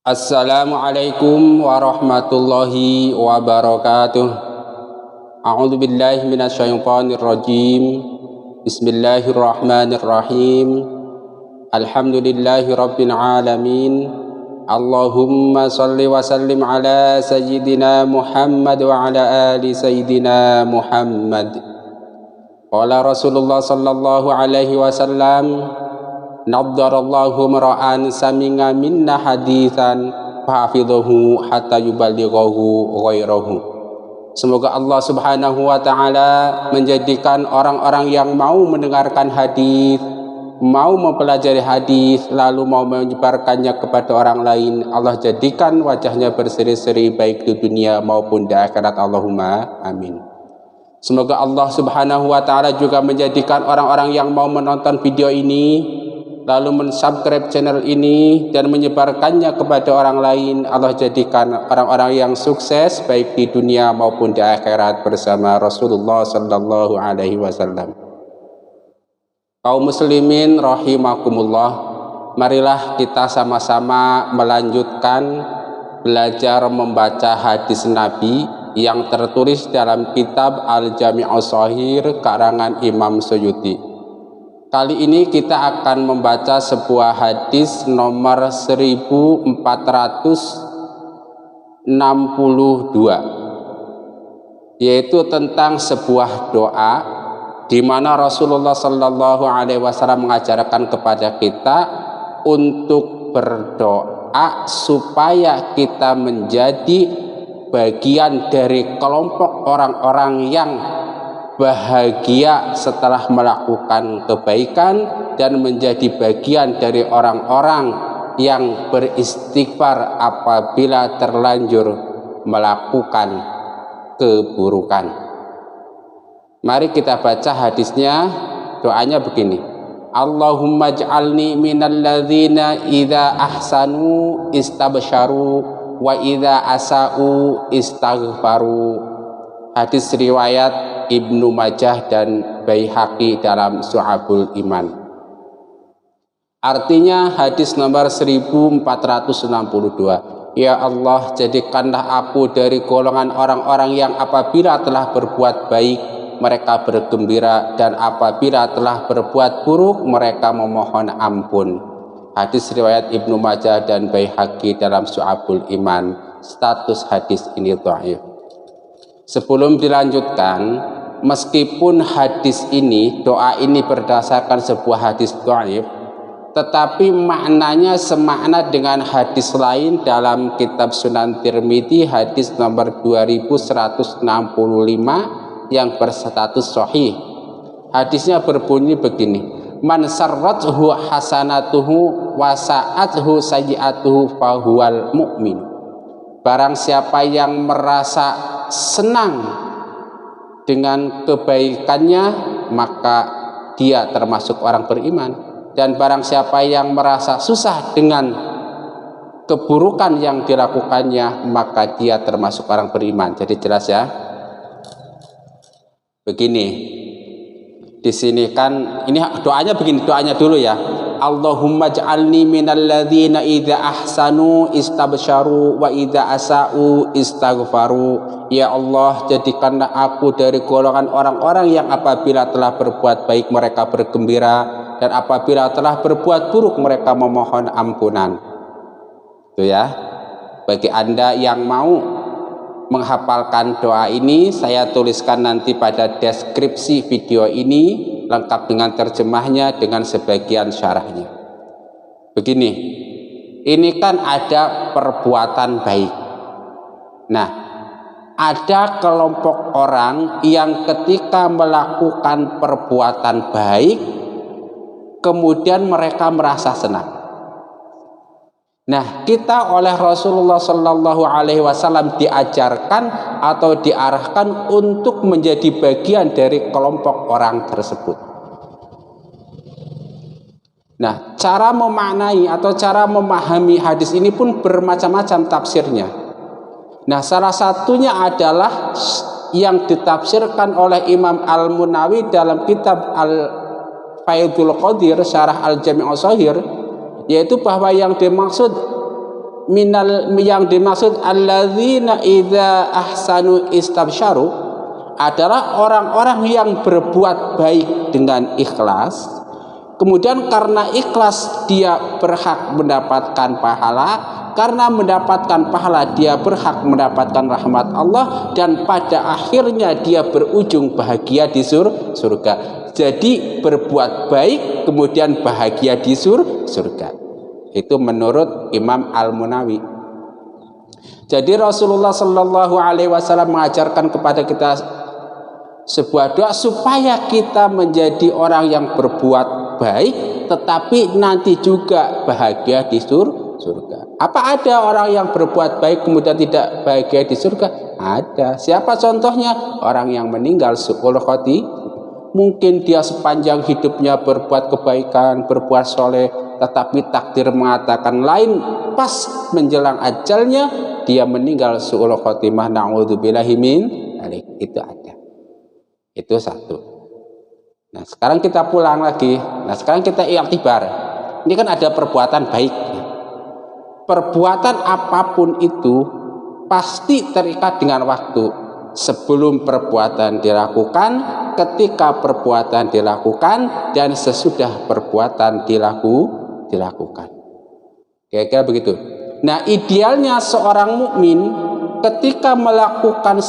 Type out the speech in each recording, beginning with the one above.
Assalamualaikum warahmatullahi wabarakatuh. A'udzu billahi minasyaitonir rajim. Bismillahirrahmanirrahim. Alhamdulillahi rabbil alamin. Allahumma shalli wa sallim ala sayyidina Muhammad wa ala ali sayyidina Muhammad. Qala Rasulullah sallallahu alaihi wasallam, naddarallahu mar'an saminga minna haditsan fahafidhahu hatta yuballighahu ghairahu. Semoga Allah Subhanahu wa taala menjadikan orang-orang yang mau mendengarkan hadis, mau mempelajari hadis, lalu mau menyebarkannya kepada orang lain, Allah jadikan wajahnya berseri-seri baik di dunia maupun di akhirat. Allahumma amin. Semoga Allah Subhanahu wa taala juga menjadikan orang-orang yang mau menonton video ini lalu mensubscribe channel ini dan menyebarkannya kepada orang lain, Allah jadikan orang-orang yang sukses baik di dunia maupun di akhirat bersama Rasulullah sallallahu alaihi wasallam. Kaum muslimin rahimakumullah, marilah kita sama-sama melanjutkan belajar membaca hadis Nabi yang tertulis dalam kitab Al-Jami'us Shahih karangan Imam Suyuti. Kali ini kita akan membaca sebuah hadis nomor 1462, yaitu tentang sebuah doa di mana Rasulullah Shallallahu Alaihi Wasallam mengajarkan kepada kita untuk berdoa supaya kita menjadi bagian dari kelompok orang-orang yang bahagia setelah melakukan kebaikan dan menjadi bagian dari orang-orang yang beristighfar apabila terlanjur melakukan keburukan. Mari kita baca hadisnya. Doanya begini: Allahumma ij'alni minal ladzina idza ahsanu istabsyaru wa idza asa'u istaghfaru. Hadis riwayat Ibnu Majah dan Baihaqi dalam Syu'abul Iman. Artinya hadis nomor 1462. Ya Allah, jadikanlah aku dari golongan orang-orang yang apabila telah berbuat baik mereka bergembira, dan apabila telah berbuat buruk mereka memohon ampun. Hadis riwayat Ibnu Majah dan Baihaqi dalam Syu'abul Iman. Status hadis ini dhaif. Sebelum dilanjutkan, meskipun hadis ini, doa ini berdasarkan sebuah hadis dhaif, tetapi maknanya semakna dengan hadis lain dalam kitab Sunan Tirmidzi, hadis nomor 2165 yang berstatus sahih. Hadisnya berbunyi begini: man sarrathu hasanatuhu wa sa'athu sayyi'atuhu fahuwal mu'min. Barang siapa yang merasa senang dengan kebaikannya, maka dia termasuk orang beriman. Dan barang siapa yang merasa susah dengan keburukan yang dilakukannya, maka dia termasuk orang beriman. Jadi jelas ya. Begini, di sini kan ini doanya begini, doanya dulu ya. Allahumma ij'alni minal ladzina idza ahsanu istabsyaru wa idza asa'u istaghfaru. Ya Allah, jadikanlah aku dari golongan orang-orang yang apabila telah berbuat baik mereka bergembira, dan apabila telah berbuat buruk mereka memohon ampunan. Itu ya. Bagi Anda yang mau menghafalkan doa ini, saya tuliskan nanti pada deskripsi video ini lengkap dengan terjemahnya dengan sebagian syarahnya. Begini, ini kan ada perbuatan baik. Nah, ada kelompok orang yang ketika melakukan perbuatan baik kemudian mereka merasa senang. Nah, kita oleh Rasulullah Shallallahu Alaihi Wasallam diajarkan atau diarahkan untuk menjadi bagian dari kelompok orang tersebut. Nah, cara memaknai atau cara memahami hadis ini pun bermacam-macam tafsirnya. Nah, salah satunya adalah yang ditafsirkan oleh Imam Al-Munawi dalam kitab Al-Faidul Qadir Syarah Al-Jami'us Shahih, yaitu bahwa yang dimaksud yang dimaksud alladzina idza ahsanu istabsyaru adalah orang-orang yang berbuat baik dengan ikhlas. Kemudian karena ikhlas dia berhak mendapatkan pahala, karena mendapatkan pahala dia berhak mendapatkan rahmat Allah, dan pada akhirnya dia berujung bahagia di surga. Jadi berbuat baik kemudian bahagia di surga. Itu menurut Imam Al-Munawi. Jadi Rasulullah Shallallahu Alaihi Wasallam mengajarkan kepada kita sebuah doa supaya kita menjadi orang yang berbuat baik tetapi nanti juga bahagia di surga. Apa ada orang yang berbuat baik kemudian tidak bahagia di surga? Ada. Siapa contohnya? Orang yang meninggal su'ul khotimah. Mungkin dia sepanjang hidupnya berbuat kebaikan, berbuat soleh, tetapi takdir mengatakan lain. Pas menjelang ajalnya dia meninggal su'ul khotimah, na'udzubillahi min dzalik. Itu ada. Itu satu. Nah sekarang kita pulang lagi. Nah sekarang kita iktibar. Ini kan ada perbuatan baik. Perbuatan apapun itu pasti terikat dengan waktu. Sebelum perbuatan dilakukan, ketika perbuatan dilakukan, dan sesudah perbuatan dilakukan. Kira-kira begitu. Nah idealnya seorang mukmin ketika melakukan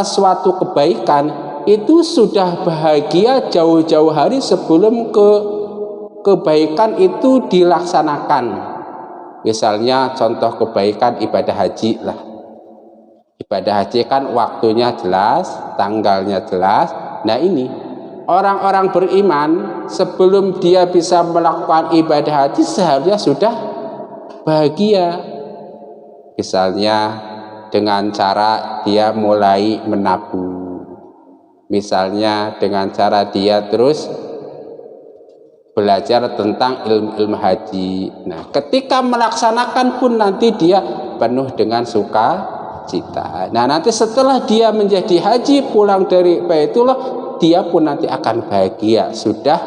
suatu kebaikan itu sudah bahagia jauh-jauh hari sebelum kebaikan itu dilaksanakan. Misalnya contoh kebaikan ibadah haji lah. Ibadah haji kan waktunya jelas, tanggalnya jelas. Nah ini orang-orang beriman sebelum dia bisa melakukan ibadah haji seharusnya sudah bahagia. Misalnya dengan cara dia mulai menabung. Misalnya dengan cara dia terus belajar tentang ilmu haji. Nah ketika melaksanakan pun nanti dia penuh dengan sukacita. Nah nanti setelah dia menjadi haji pulang dari Baitullah, dia pun nanti akan bahagia sudah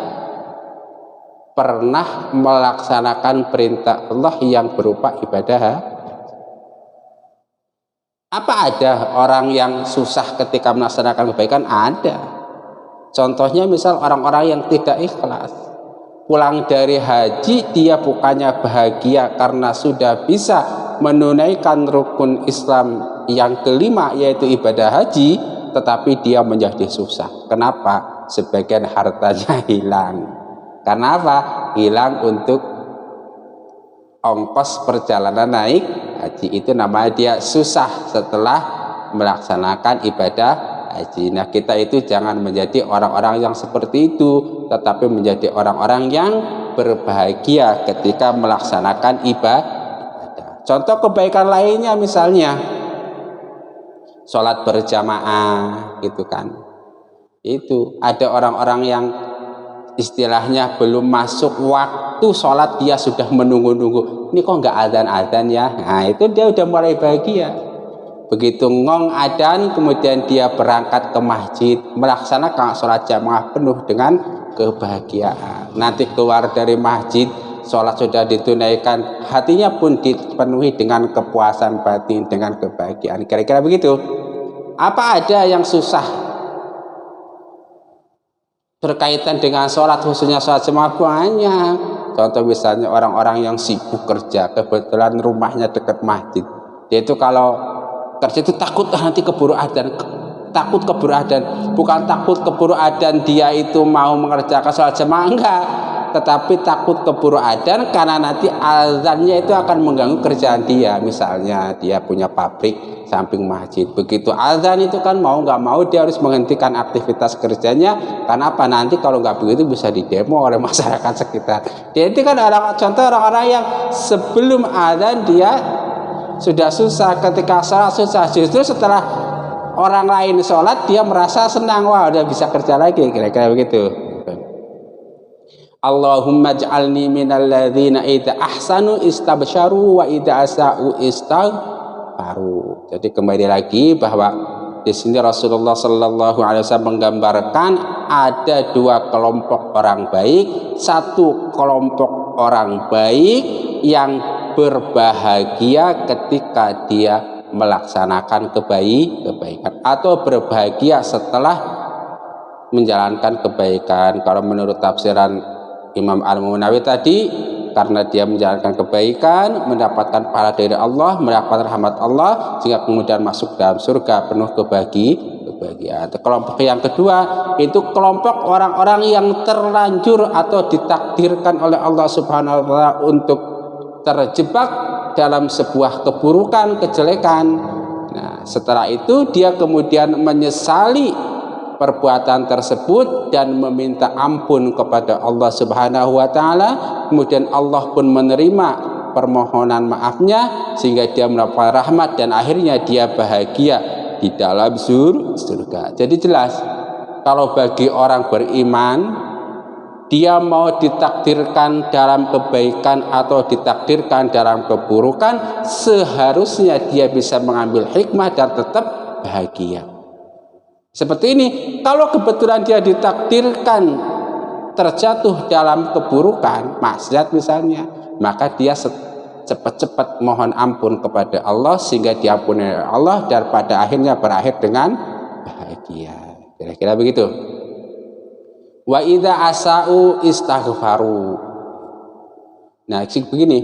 pernah melaksanakan perintah Allah yang berupa ibadah. Apa ada orang yang susah ketika melaksanakan kebaikan? Ada. Contohnya misal orang-orang yang tidak ikhlas, pulang dari haji dia bukannya bahagia karena sudah bisa menunaikan rukun Islam yang kelima yaitu ibadah haji, tetapi dia menjadi susah. Kenapa? Sebagian hartanya hilang. Karena apa? Hilang untuk ongkos perjalanan naik haji. Itu namanya dia susah setelah melaksanakan ibadah haji. Nah kita itu jangan menjadi orang-orang yang seperti itu, tetapi menjadi orang-orang yang berbahagia ketika melaksanakan ibadah. Contoh kebaikan lainnya misalnya sholat berjamaah gitu kan. Itu ada orang-orang yang istilahnya belum masuk waktu sholat dia sudah menunggu-nunggu. Ini kok nggak adzan-adzan ya? Nah itu dia udah mulai bahagia. Begitu ngong adzan kemudian dia berangkat ke masjid melaksanakan sholat jamaah penuh dengan kebahagiaan. Nanti keluar dari masjid sholat sudah ditunaikan, hatinya pun dipenuhi dengan kepuasan batin, dengan kebahagiaan. Kira-kira begitu. Apa ada yang susah berkaitan dengan sholat, khususnya sholat jamaah? Banyak. Contoh misalnya orang-orang yang sibuk kerja, kebetulan rumahnya dekat masjid. Dia itu kalau kerja itu takut nanti keburu adzan, takut keburu adzan. Bukan takut keburu adzan dia itu mau mengerjakan sholat jamaah, enggak, tetapi takut keburu adzan karena nanti azannya itu akan mengganggu kerjaan dia. Misalnya dia punya pabrik samping masjid, begitu azan itu kan mau nggak mau dia harus menghentikan aktivitas kerjanya. Karena apa? Nanti kalau nggak begitu bisa didemo oleh masyarakat sekitar. Jadi kan contoh orang-orang yang sebelum azan dia sudah susah, ketika sholat susah, justru setelah orang lain sholat dia merasa senang, wah udah bisa kerja lagi. Kira-kira begitu. Allahumma ij'alni minal ladzina idza ahsanu istabsyaru wa idza asa'u istaghfaru. Jadi kembali lagi bahwa di sini Rasulullah Shallallahu Alaihi Wasallam menggambarkan ada dua kelompok orang baik. Satu kelompok orang baik yang berbahagia ketika dia melaksanakan kebaikan atau berbahagia setelah menjalankan kebaikan. Kalau menurut tafsiran Imam Al-Munawi tadi, karena dia menjalankan kebaikan, mendapatkan pahala dari Allah, mendapatkan rahmat Allah, sehingga kemudian masuk dalam surga penuh kebahagiaan. Kelompok yang kedua itu kelompok orang-orang yang terlanjur atau ditakdirkan oleh Allah Subhanahu wa taala untuk terjebak dalam sebuah keburukan, kejelekan. Nah, setelah itu dia kemudian menyesali perbuatan tersebut dan meminta ampun kepada Allah Subhanahu wa taala. Kemudian Allah pun menerima permohonan maafnya sehingga dia mendapat rahmat dan akhirnya dia bahagia di dalam surga. Jadi jelas kalau bagi orang beriman, dia mau ditakdirkan dalam kebaikan atau ditakdirkan dalam keburukan, seharusnya dia bisa mengambil hikmah dan tetap bahagia. Seperti ini, kalau kebetulan dia ditakdirkan terjatuh dalam keburukan, maksiat misalnya, maka dia cepat-cepat mohon ampun kepada Allah sehingga diampuni oleh Allah dan pada akhirnya berakhir dengan bahagia. Kira-kira begitu. Wa idza asa'u istaghfaru. Nah, begini,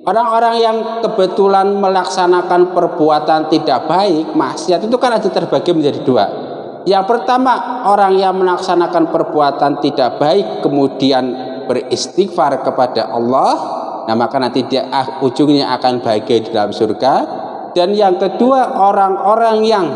orang-orang yang kebetulan melaksanakan perbuatan tidak baik, maksiat itu kan ada terbagi menjadi dua. Yang pertama, orang yang melaksanakan perbuatan tidak baik kemudian beristighfar kepada Allah, nah maka nanti dia ujungnya akan bahagia di dalam surga. Dan yang kedua, orang-orang yang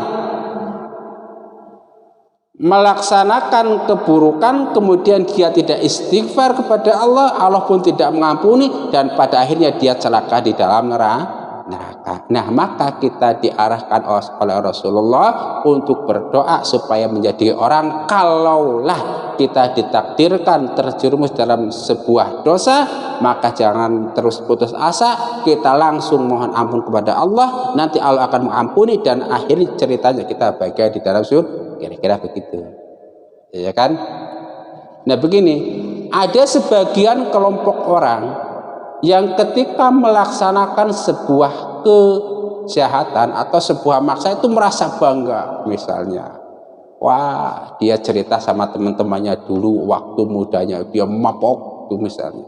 melaksanakan keburukan kemudian dia tidak istighfar kepada Allah, Allah pun tidak mengampuni dan pada akhirnya dia celaka di dalam neraka. Nah, maka kita diarahkan oleh Rasulullah untuk berdoa supaya menjadi orang, kalaulah kita ditakdirkan terjerumus dalam sebuah dosa, maka jangan terus putus asa, kita langsung mohon ampun kepada Allah, nanti Allah akan mengampuni dan akhirnya ceritanya kita bahagia di dalam surga. Kira-kira begitu, ya kan? Nah begini, ada sebagian kelompok orang yang ketika melaksanakan sebuah kejahatan atau sebuah maksiat itu merasa bangga. Misalnya, wah dia cerita sama teman-temannya dulu waktu mudanya dia mabok tuh misalnya,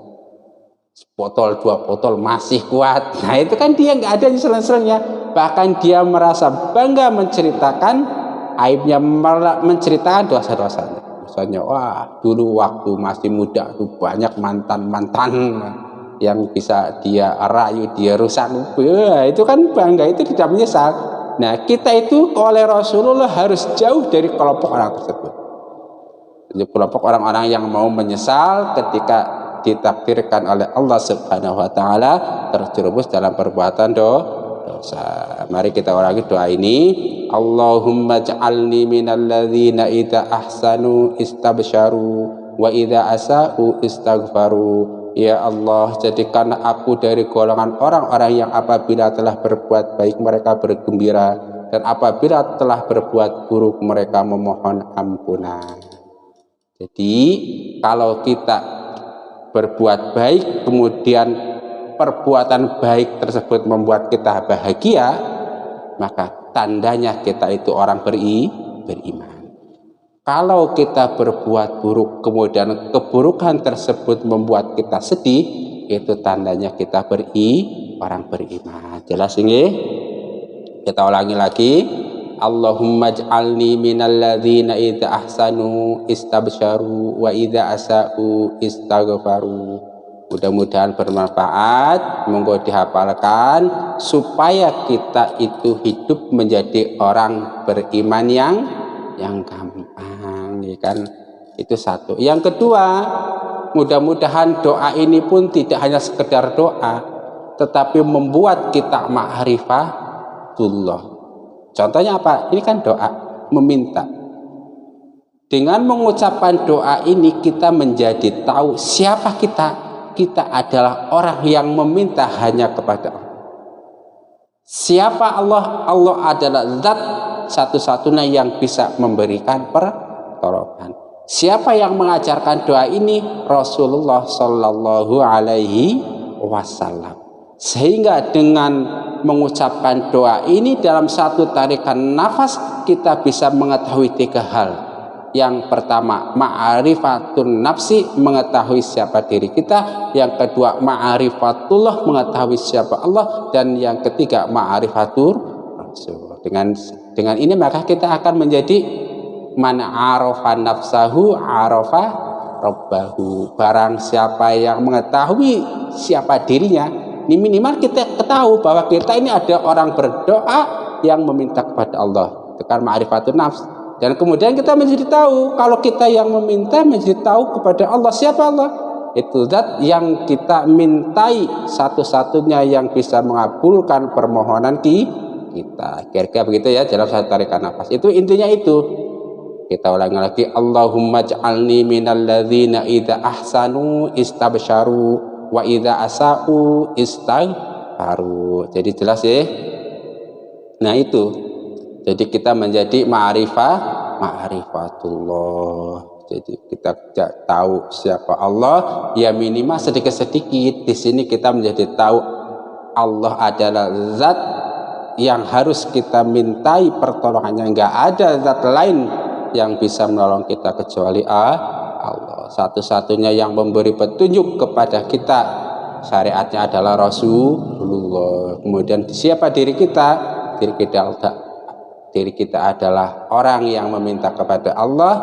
botol 2 botol masih kuat. Nah itu kan dia nggak ada nyesel-nyeselnya, bahkan dia merasa bangga menceritakan aibnya, menceritakan dosa-dosanya. Misalnya, wah dulu waktu masih muda tuh banyak mantan-mantan yang bisa dia rayu, dia rusak. Itu kan bangga, itu tidak menyesal. Nah kita itu oleh Rasulullah harus jauh dari kelompok orang tersebut. Jadi kelompok orang-orang yang mau menyesal ketika ditakdirkan oleh Allah Subhanahu wa taala terjerumus dalam perbuatan dosa. Mari kita ulangi doa ini. Allahumma ja'alni minal ladzina idza ahsanu istabsyaru wa idza asa'u istaghfaru. Ya Allah, jadikan aku dari golongan orang-orang yang apabila telah berbuat baik mereka bergembira dan apabila telah berbuat buruk mereka memohon ampunan. Jadi kalau kita berbuat baik kemudian perbuatan baik tersebut membuat kita bahagia, maka tandanya kita itu orang beriman. Kalau kita berbuat buruk kemudian keburukan tersebut membuat kita sedih, itu tandanya kita orang beriman. Jelas ini? Kita ulangi lagi. Allahumma ij'alni minal ladzina idza ahsanu istabsyaru wa idza asa'u istaghfaru. Mudah-mudahan bermanfaat, monggo dihafalkan supaya kita itu hidup menjadi orang beriman yang gampang, ya kan? Itu satu. Yang kedua, mudah-mudahan doa ini pun tidak hanya sekedar doa, tetapi membuat kita ma'rifatullah. Contohnya apa? Ini kan doa, meminta. Dengan mengucapkan doa ini kita menjadi tahu siapa kita. Kita adalah orang yang meminta hanya kepada Allah. Siapa Allah? Allah adalah zat satu-satunya yang bisa memberikan pertolongan. Siapa yang mengajarkan doa ini? Rasulullah Shallallahu Alaihi Wasallam. Sehingga dengan mengucapkan doa ini dalam satu tarikan nafas kita bisa mengetahui 3 hal. Yang pertama, ma'rifatun nafsi, mengetahui siapa diri kita. Yang kedua, ma'rifatullah, mengetahui siapa Allah. Dan yang ketiga, ma'rifatur rasul. Dengan ini maka kita akan menjadi man arafa nafsahu arafa rabbahu. Barang siapa yang mengetahui siapa dirinya, ini minimal kita ketahui bahwa kita ini ada orang berdoa yang meminta kepada Allah. Itu kan ma'rifatun nafs. Dan kemudian kita menjadi tahu kalau kita yang meminta, menjadi tahu kepada Allah. Siapa Allah? Itu zat yang kita mintai, satu-satunya yang bisa mengabulkan permohonan kita. Kira-kira begitu ya dalam satu tarikan nafas. Itu intinya itu. Kita ulangi lagi. Allahumma ja'alni minal ladzina idza ahsanu istabsyaru wa idza asa'u istaghfaru. Jadi jelas ya. Nah itu. Jadi kita menjadi ma'rifatullah. Jadi kita tahu siapa Allah, ya minimal sedikit-sedikit. Di sini kita menjadi tahu Allah adalah zat yang harus kita mintai pertolongannya. Enggak ada zat lain yang bisa menolong kita kecuali Allah. Satu-satunya yang memberi petunjuk kepada kita syariatnya adalah Rasulullah. Kemudian siapa diri kita? Diri kita adalah orang yang meminta kepada Allah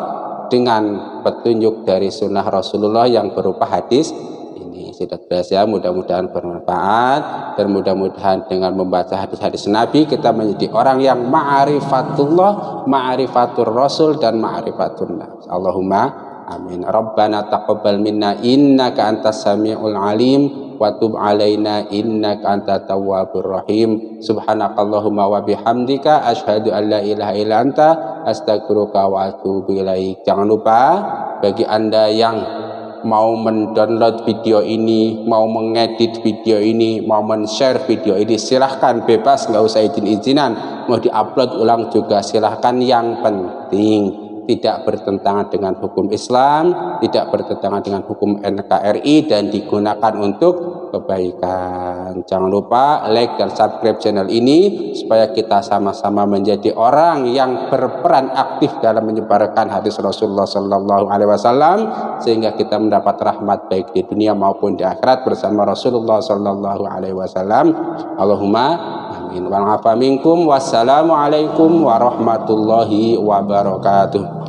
dengan petunjuk dari sunnah Rasulullah yang berupa hadis ini. Sudah jelas ya, mudah-mudahan bermanfaat, dan mudah-mudahan dengan membaca hadis-hadis Nabi kita menjadi orang yang ma'rifatullah, ma'rifatur Rasul, dan ma'rifatun nafs. Allahumma amin. Rabbana taqabbal minna innaka antas samiul alim wa tub alaina innaka antat tawwabur rahim. Subhanakallahumma wa bihamdika asyhadu an la ilaha illa anta astaghfiruka wa atubu ilaik. Jangan lupa bagi Anda yang mau mendownload video ini, mau mengedit video ini, mau men-share video ini, silahkan, bebas, nggak usah izin-izinan. Mau diupload ulang juga silahkan. Yang penting tidak bertentangan dengan hukum Islam, tidak bertentangan dengan hukum NKRI, dan digunakan untuk kebaikan. Jangan lupa like dan subscribe channel ini supaya kita sama-sama menjadi orang yang berperan aktif dalam menyebarkan hadis Rasulullah Sallallahu Alaihi Wasallam, sehingga kita mendapat rahmat baik di dunia maupun di akhirat bersama Rasulullah Sallallahu Alaihi Wasallam. Allahumma amin. Wal afa minkum. Wassalamualaikum warahmatullahi wabarakatuh.